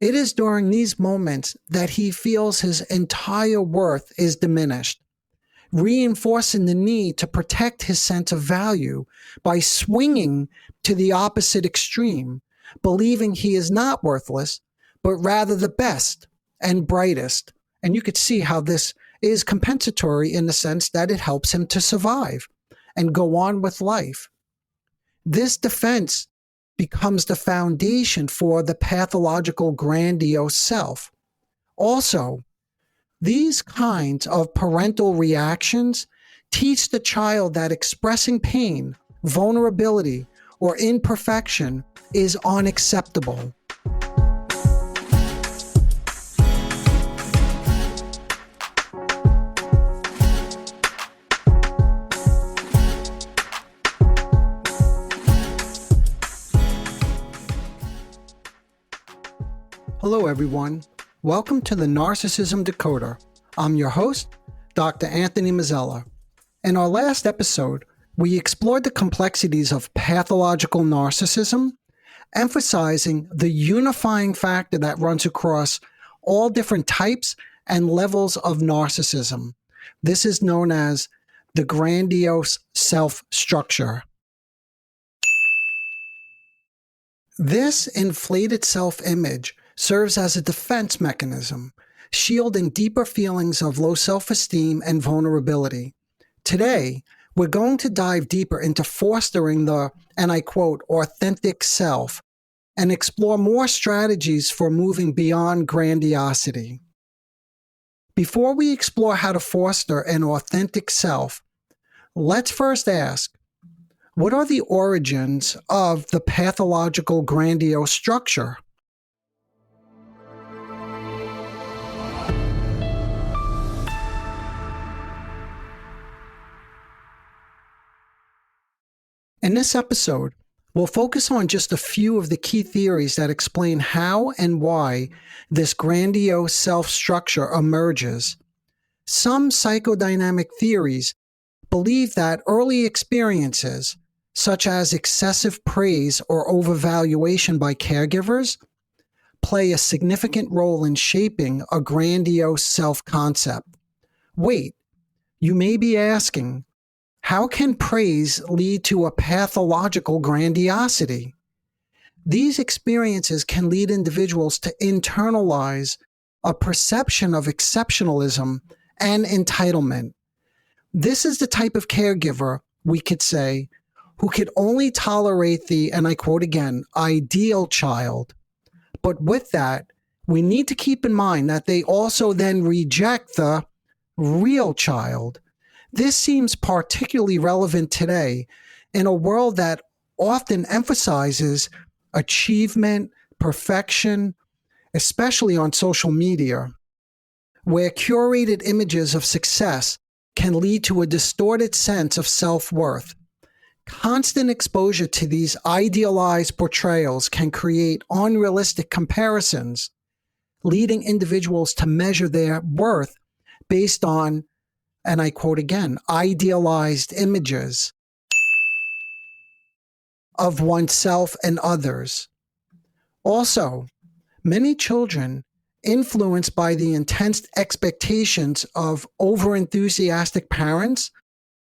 It is during these moments that he feels his entire worth is diminished, reinforcing the need to protect his sense of value by swinging to the opposite extreme, believing he is not worthless, but rather the best and brightest. And you could see how this is compensatory in the sense that it helps him to survive and go on with life. This defense becomes the foundation for the pathological grandiose self. Also, these kinds of parental reactions teach the child that expressing pain, vulnerability, or imperfection is unacceptable. Hello, everyone. Welcome to the Narcissism Decoder. I'm your host, Dr. Anthony Mazzella. In our last episode, we explored the complexities of pathological narcissism, emphasizing the unifying factor that runs across all different types and levels of narcissism. This is known as the grandiose self-structure. This inflated self-image serves as a defense mechanism, shielding deeper feelings of low self-esteem and vulnerability. Today, we're going to dive deeper into fostering the, and I quote, authentic self, and explore more strategies for moving beyond grandiosity. Before we explore how to foster an authentic self, let's first ask, what are the origins of the pathological grandiose structure? In this episode, we'll focus on just a few of the key theories that explain how and why this grandiose self-structure emerges. Some psychodynamic theories believe that early experiences, such as excessive praise or overvaluation by caregivers, play a significant role in shaping a grandiose self-concept. Wait, you may be asking, how can praise lead to a pathological grandiosity? These experiences can lead individuals to internalize a perception of exceptionalism and entitlement. This is the type of caregiver, we could say, who could only tolerate the, and I quote again, ideal child. But with that, we need to keep in mind that they also then reject the real child. This seems particularly relevant today in a world that often emphasizes achievement, perfection, especially on social media, where curated images of success can lead to a distorted sense of self-worth. Constant exposure to these idealized portrayals can create unrealistic comparisons, leading individuals to measure their worth based on, and I quote again, idealized images of oneself and others. Also, many children, influenced by the intense expectations of overenthusiastic parents,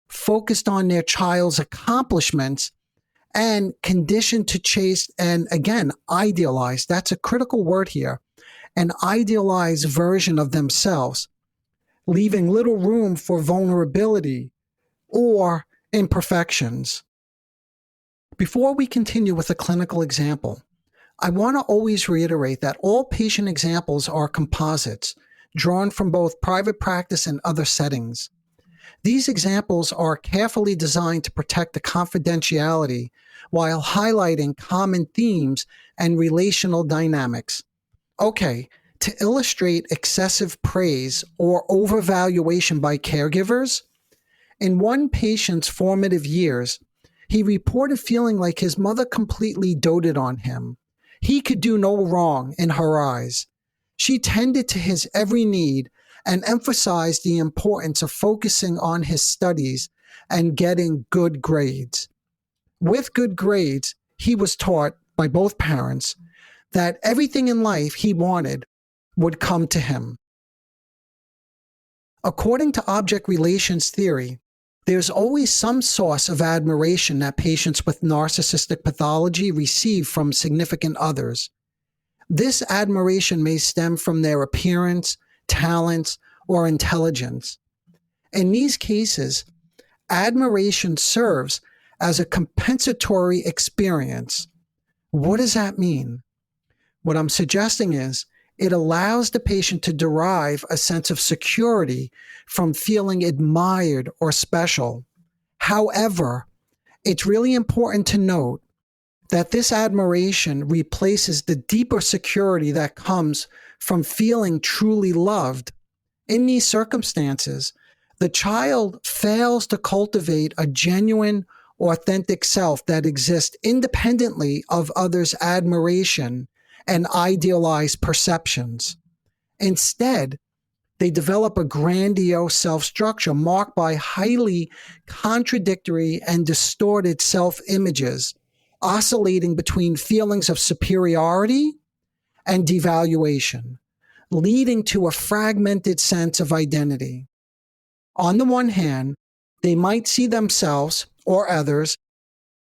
focused on their child's accomplishments and conditioned to chase, and again, idealize, that's a critical word here, an idealized version of themselves, leaving little room for vulnerability or imperfections. Before we continue with a clinical example, I want to always reiterate that all patient examples are composites, drawn from both private practice and other settings. These examples are carefully designed to protect the confidentiality while highlighting common themes and relational dynamics. Okay, to illustrate excessive praise or overvaluation by caregivers, in one patient's formative years, he reported feeling like his mother completely doted on him. He could do no wrong in her eyes. She tended to his every need and emphasized the importance of focusing on his studies and getting good grades. With good grades, he was taught by both parents that everything in life he wanted would come to him. According to object relations theory, there's always some source of admiration that patients with narcissistic pathology receive from significant others. This admiration may stem from their appearance, talents, or intelligence. In these cases, admiration serves as a compensatory experience. What does that mean? What I'm suggesting is it allows the patient to derive a sense of security from feeling admired or special. However, it's really important to note that this admiration replaces the deeper security that comes from feeling truly loved. In these circumstances, the child fails to cultivate a genuine, authentic self that exists independently of others' admiration and idealized perceptions. Instead, they develop a grandiose self-structure marked by highly contradictory and distorted self-images, oscillating between feelings of superiority and devaluation, leading to a fragmented sense of identity. On the one hand, they might see themselves or others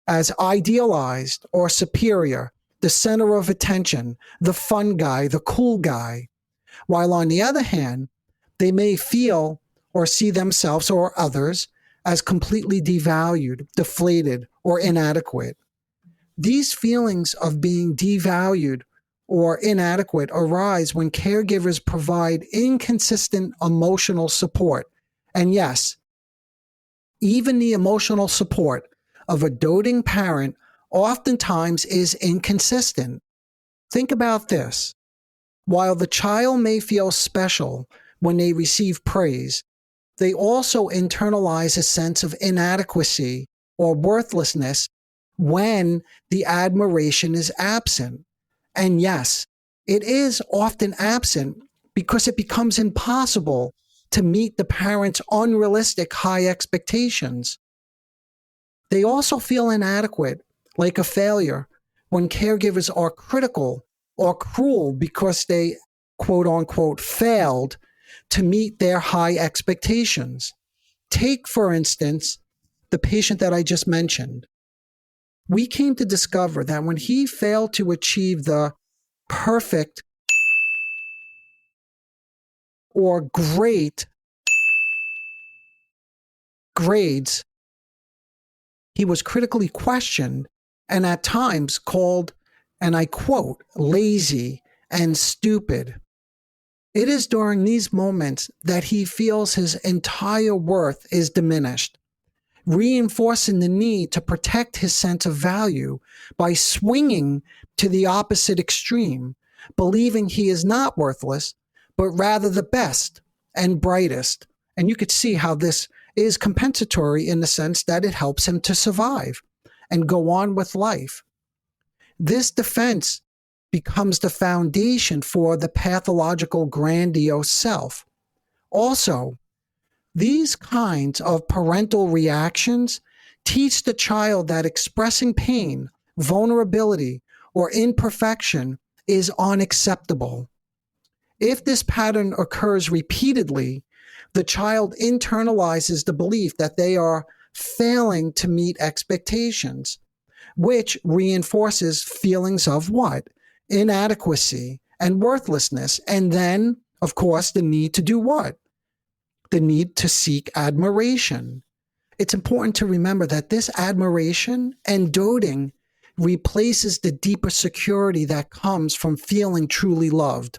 as idealized or superior, the center of attention, the fun guy, the cool guy, while on the other hand, they may feel or see themselves or others as completely devalued, deflated, or inadequate. These feelings of being devalued or inadequate arise when caregivers provide inconsistent emotional support. And yes, even the emotional support of a doting parent oftentimes is inconsistent. Think about this. While the child may feel special when they receive praise, they also internalize a sense of inadequacy or worthlessness when the admiration is absent. And yes, it is often absent because it becomes impossible to meet the parent's unrealistic high expectations. They also feel inadequate, like a failure, when caregivers are critical or cruel because they, quote unquote, failed to meet their high expectations. Take, for instance, the patient that I just mentioned. We came to discover that when he failed to achieve the perfect or great grades, he was critically questioned and at times called, and I quote, lazy and stupid. It is during these moments that he feels his entire worth is diminished, reinforcing the need to protect his sense of value by swinging to the opposite extreme, believing he is not worthless, but rather the best and brightest. And you could see how this is compensatory in the sense that it helps him to survive and go on with life. This defense becomes the foundation for the pathological grandiose self. Also, these kinds of parental reactions teach the child that expressing pain, vulnerability, or imperfection is unacceptable. If this pattern occurs repeatedly, the child internalizes the belief that they are failing to meet expectations, which reinforces feelings of what? Inadequacy and worthlessness. And then, of course, the need to do what? The need to seek admiration. It's important to remember that this admiration and doting replaces the deeper security that comes from feeling truly loved.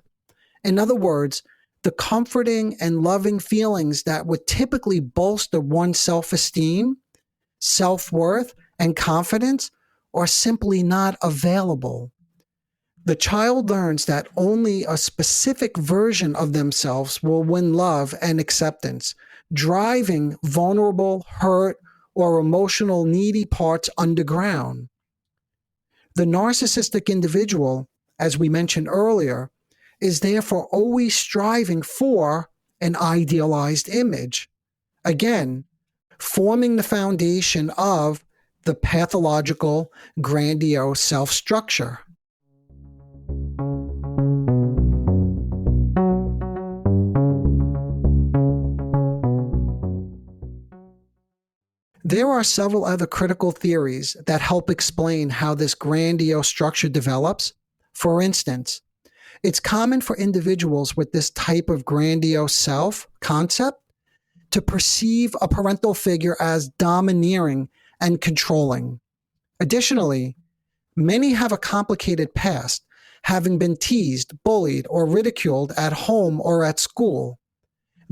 In other words, the comforting and loving feelings that would typically bolster one's self-esteem, self-worth, and confidence are simply not available. The child learns that only a specific version of themselves will win love and acceptance, driving vulnerable, hurt, or emotional needy parts underground. The narcissistic individual, as we mentioned earlier, is therefore always striving for an idealized image. Again, forming the foundation of the pathological grandiose self-structure. There are several other critical theories that help explain how this grandiose structure develops. For instance, it's common for individuals with this type of grandiose self concept to perceive a parental figure as domineering and controlling. Additionally, many have a complicated past, having been teased, bullied, or ridiculed at home or at school.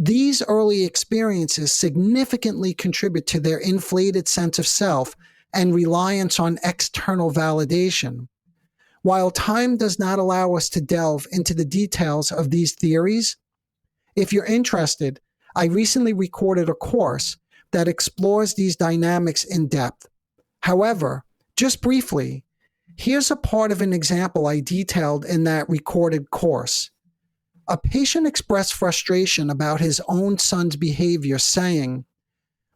These early experiences significantly contribute to their inflated sense of self and reliance on external validation. While time does not allow us to delve into the details of these theories, if you're interested, I recently recorded a course that explores these dynamics in depth. However, just briefly, here's a part of an example I detailed in that recorded course. A patient expressed frustration about his own son's behavior, saying,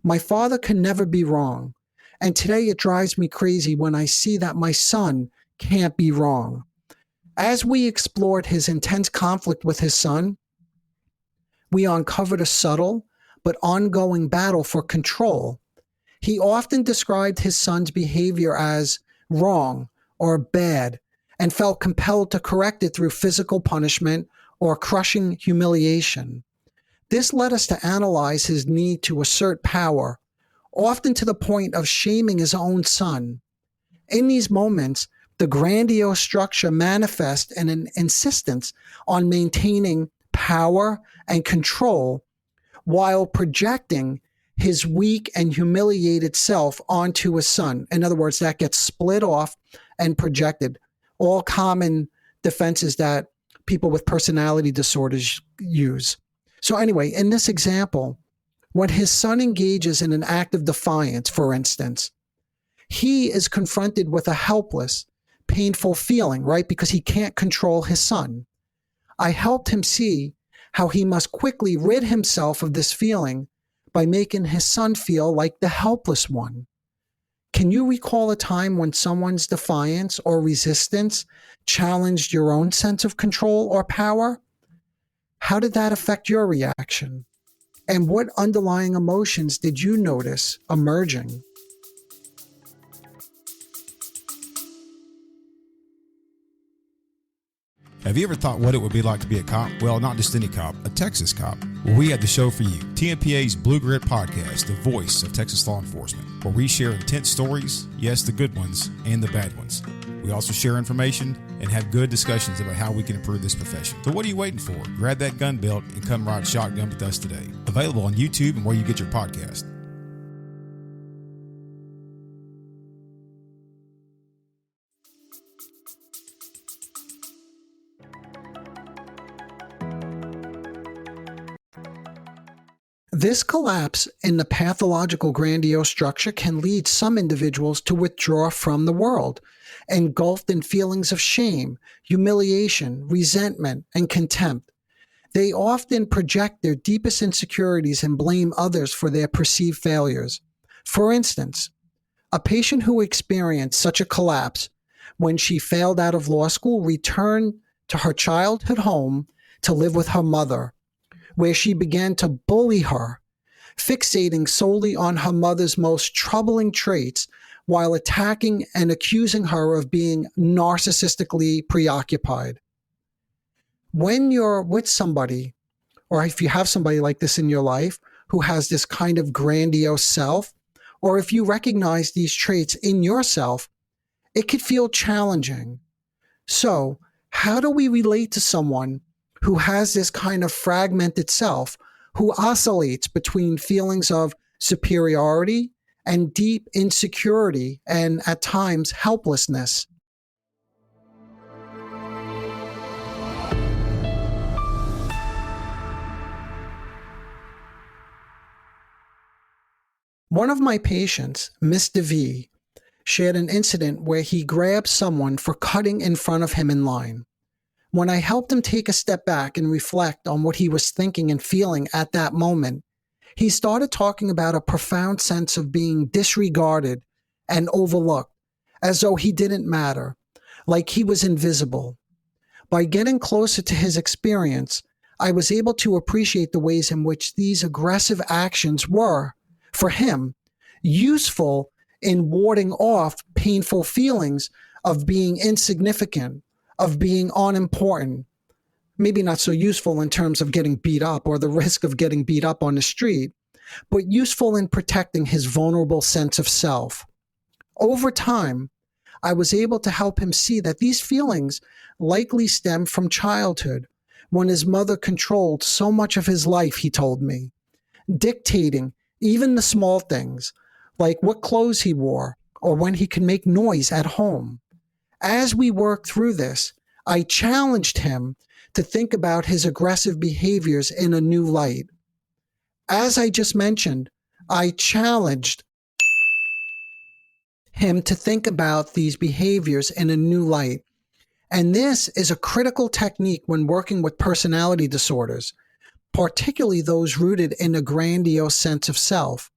"My father can never be wrong, and today it drives me crazy when I see that my son can't be wrong." As we explored his intense conflict with his son, we uncovered a subtle but ongoing battle for control. He often described his son's behavior as wrong or bad and felt compelled to correct it through physical punishment or crushing humiliation. This led us to analyze his need to assert power, often to the point of shaming his own son. In these moments, the grandiose structure manifests in an insistence on maintaining power and control while projecting his weak and humiliated self onto his son. In other words, that gets split off and projected. All common defenses that people with personality disorders use. So anyway, in this example, when his son engages in an act of defiance, for instance, he is confronted with a helpless, painful feeling, right? Because he can't control his son. I helped him see how he must quickly rid himself of this feeling by making his son feel like the helpless one. Can you recall a time when someone's defiance or resistance challenged your own sense of control or power? How did that affect your reaction? And what underlying emotions did you notice emerging? Have you ever thought what it would be like to be a cop? Well, not just any cop, a Texas cop. Well, we have the show for you. TMPA's Blue Grit Podcast, the voice of Texas law enforcement, where we share intense stories, yes, the good ones and the bad ones. We also share information and have good discussions about how we can improve this profession. So what are you waiting for? Grab that gun belt and come ride shotgun with us today. Available on YouTube and where you get your podcast. This collapse in the pathological grandiose structure can lead some individuals to withdraw from the world, engulfed in feelings of shame, humiliation, resentment, and contempt. They often project their deepest insecurities and blame others for their perceived failures. For instance, a patient who experienced such a collapse when she failed out of law school returned to her childhood home to live with her mother, where she began to bully her, fixating solely on her mother's most troubling traits while attacking and accusing her of being narcissistically preoccupied. When you're with somebody, or if you have somebody like this in your life who has this kind of grandiose self, or if you recognize these traits in yourself, it could feel challenging. So, how do we relate to someone who has this kind of fragmented self, who oscillates between feelings of superiority and deep insecurity and at times helplessness? One of my patients, Mr. V, shared an incident where he grabbed someone for cutting in front of him in line. When I helped him take a step back and reflect on what he was thinking and feeling at that moment, he started talking about a profound sense of being disregarded and overlooked, as though he didn't matter, like he was invisible. By getting closer to his experience, I was able to appreciate the ways in which these aggressive actions were, for him, useful in warding off painful feelings of being insignificant, of being unimportant. Maybe not so useful in terms of getting beat up or the risk of getting beat up on the street, but useful in protecting his vulnerable sense of self. Over time, I was able to help him see that these feelings likely stem from childhood, when his mother controlled so much of his life, he told me, dictating even the small things, like what clothes he wore or when he could make noise at home. As we worked through this, I challenged him to think about his aggressive behaviors in a new light. As I just mentioned, I challenged him to think about these behaviors in a new light. And this is a critical technique when working with personality disorders, particularly those rooted in a grandiose sense of self.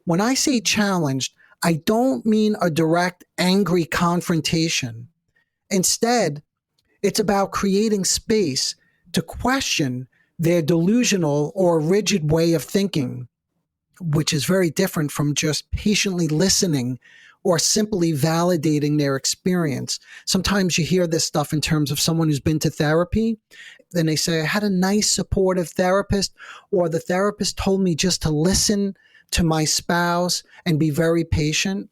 When I say challenged, I don't mean a direct, angry confrontation. Instead, it's about creating space to question their delusional or rigid way of thinking, which is very different from just patiently listening or simply validating their experience. Sometimes you hear this stuff in terms of someone who's been to therapy. Then they say, I had a nice, supportive therapist, or the therapist told me just to listen to my spouse and be very patient.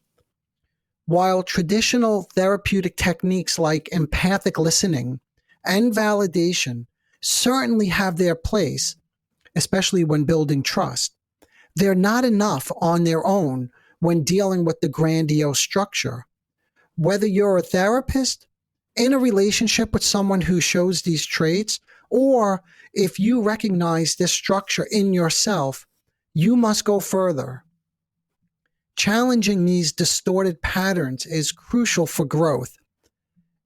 While traditional therapeutic techniques like empathic listening and validation certainly have their place, especially when building trust, they're not enough on their own when dealing with the grandiose structure. Whether you're a therapist, in a relationship with someone who shows these traits, or if you recognize this structure in yourself, you must go further. Challenging these distorted patterns is crucial for growth.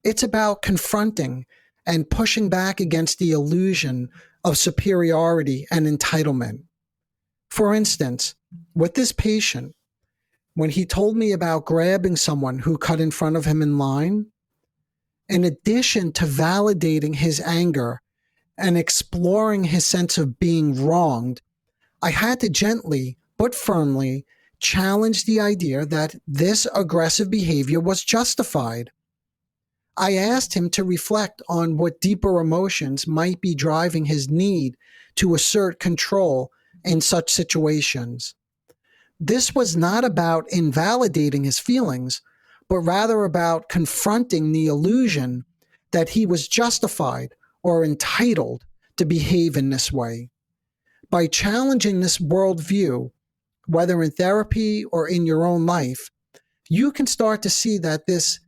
It's about confronting and pushing back against the illusion of superiority and entitlement. For instance, with this patient, when he told me about grabbing someone who cut in front of him in line, in addition to validating his anger and exploring his sense of being wronged, I had to gently but firmly challenge the idea that this aggressive behavior was justified. I asked him to reflect on what deeper emotions might be driving his need to assert control in such situations. This was not about invalidating his feelings, but rather about confronting the illusion that he was justified or entitled to behave in this way. By challenging this worldview, whether in therapy or in your own life, you can start to see that this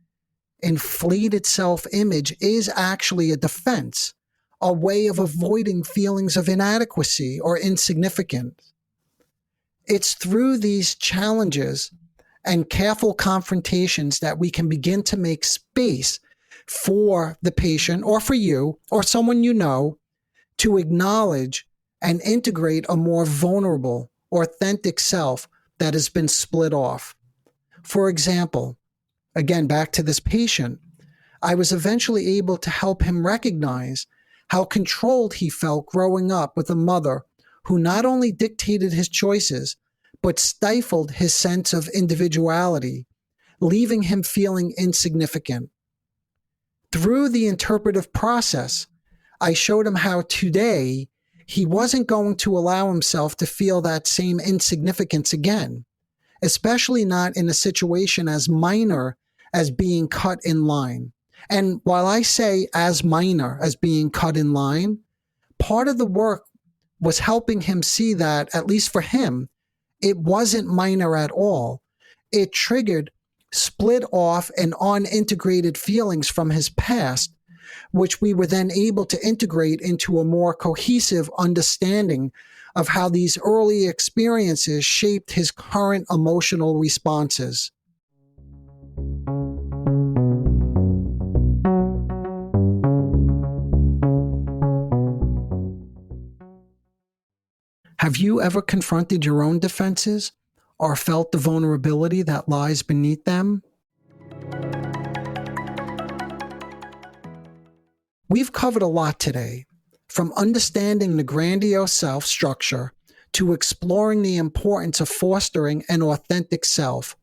inflated self-image is actually a defense, a way of avoiding feelings of inadequacy or insignificance. It's through these challenges and careful confrontations that we can begin to make space for the patient or for you or someone you know to acknowledge and integrate a more vulnerable, authentic self that has been split off. For example, again, back to this patient, I was eventually able to help him recognize how controlled he felt growing up with a mother who not only dictated his choices, but stifled his sense of individuality, leaving him feeling insignificant. Through the interpretive process, I showed him how today he wasn't going to allow himself to feel that same insignificance again, especially not in a situation as minor as being cut in line. And while I say as minor as being cut in line, part of the work was helping him see that, at least for him, it wasn't minor at all. It triggered split off and unintegrated feelings from his past, which we were then able to integrate into a more cohesive understanding of how these early experiences shaped his current emotional responses. Have you ever confronted your own defenses or felt the vulnerability that lies beneath them? We've covered a lot today, from understanding the grandiose self structure to exploring the importance of fostering an authentic self.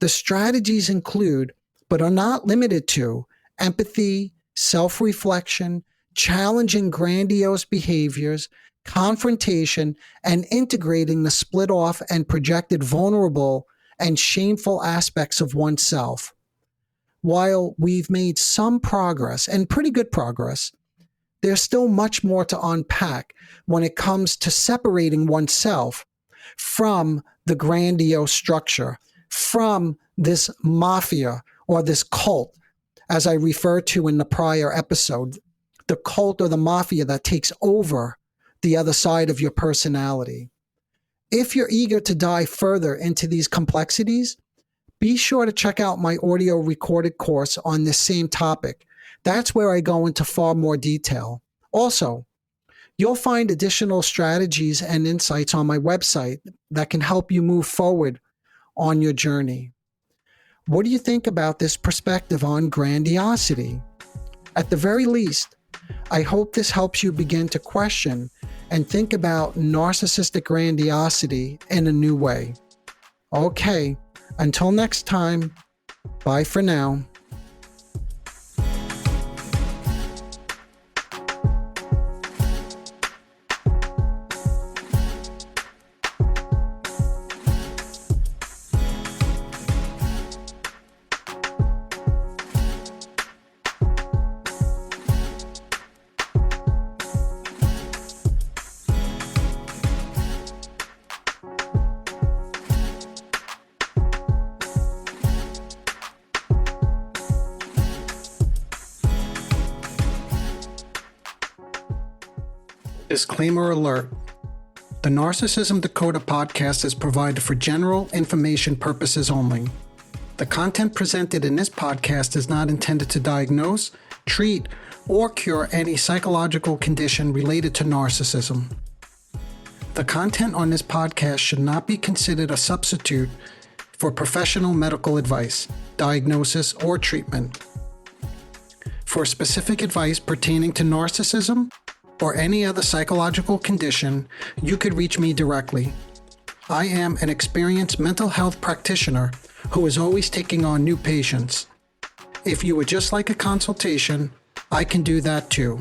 The strategies include, but are not limited to, empathy, self-reflection, challenging grandiose behaviors, confrontation, and integrating the split off and projected vulnerable and shameful aspects of oneself. While we've made some progress, and pretty good progress, there's still much more to unpack when it comes to separating oneself from the grandiose structure, from this mafia or this cult, as I referred to in the prior episode, the cult or the mafia that takes over the other side of your personality. If you're eager to dive further into these complexities, be sure to check out my audio recorded course on this same topic. That's where I go into far more detail. Also, you'll find additional strategies and insights on my website that can help you move forward on your journey. What do you think about this perspective on grandiosity? At the very least, I hope this helps you begin to question and think about narcissistic grandiosity in a new way. Okay, until next time, bye for now. Disclaimer alert. The Narcissism Decoder podcast is provided for general information purposes only. The content presented in this podcast is not intended to diagnose, treat, or cure any psychological condition related to narcissism. The content on this podcast should not be considered a substitute for professional medical advice, diagnosis, or treatment. For specific advice pertaining to narcissism, or any other psychological condition, you could reach me directly. I am an experienced mental health practitioner who is always taking on new patients. If you would just like a consultation, I can do that too.